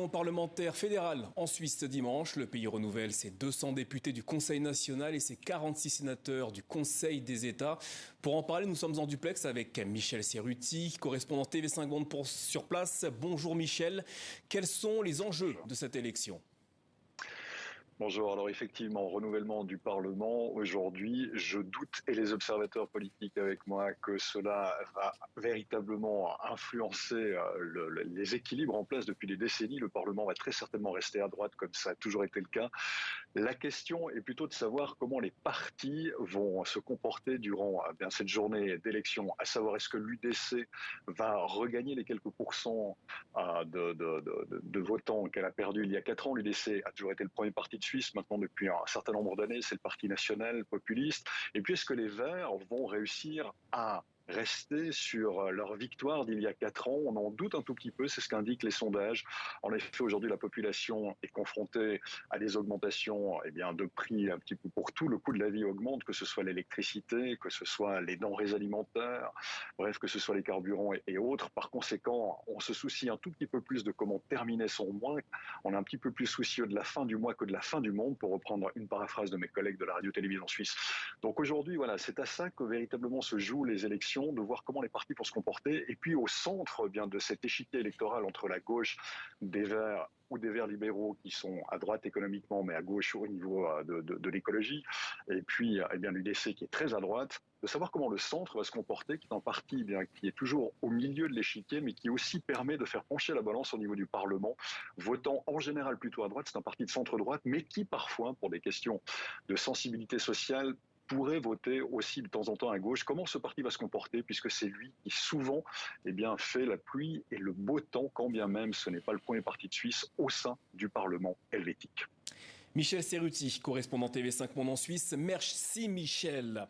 élection parlementaire fédérale en Suisse ce dimanche. Le pays renouvelle ses 200 députés du Conseil national et ses 46 sénateurs du Conseil des États. Pour en parler, nous sommes en duplex avec Michel Serruti, correspondant TV5 Monde sur place. Bonjour Michel, quels sont les enjeux de cette élection ? Bonjour, alors effectivement, renouvellement du Parlement aujourd'hui, je doute, et les observateurs politiques avec moi, que cela va véritablement influencer les équilibres en place depuis des décennies. Le Parlement va très certainement rester à droite comme ça a toujours été le cas. La question est plutôt de savoir comment les partis vont se comporter durant cette journée d'élection, à savoir est-ce que l'UDC va regagner les quelques pourcents de votants qu'elle a perdu il y a 4 ans. L'UDC a toujours été le premier parti de Suisse, maintenant depuis un certain nombre d'années, c'est le parti national populiste. Et puis est-ce que les Verts vont réussir à rester sur leur victoire d'il y a 4 ans? On en doute un tout petit peu, c'est ce qu'indiquent les sondages. En effet, aujourd'hui, la population est confrontée à des augmentations de prix un petit peu pour tout. Le coût de la vie augmente, que ce soit l'électricité, que ce soit les denrées alimentaires, bref, que ce soit les carburants et autres. Par conséquent, on se soucie un tout petit peu plus de comment terminer son mois. On est un petit peu plus soucieux de la fin du mois que de la fin du monde, pour reprendre une paraphrase de mes collègues de la radio-télévision suisse. Donc aujourd'hui, voilà, c'est à ça que véritablement se jouent les élections, de voir comment les partis vont se comporter. Et puis au centre de cet échiquier électoral entre la gauche des Verts ou des Verts libéraux qui sont à droite économiquement, mais à gauche au niveau de l'écologie, et puis l'UDC qui est très à droite, de savoir comment le centre va se comporter, qui est un parti qui est toujours au milieu de l'échiquier, mais qui aussi permet de faire pencher la balance au niveau du Parlement, votant en général plutôt à droite. C'est un parti de centre-droite, mais qui parfois, pour des questions de sensibilité sociale, pourrait voter aussi de temps en temps à gauche. Comment ce parti va se comporter, puisque c'est lui qui souvent fait la pluie et le beau temps, quand bien même ce n'est pas le premier parti de Suisse au sein du Parlement helvétique. Michel Serruti, correspondant TV5 Monde en Suisse. Merci Michel.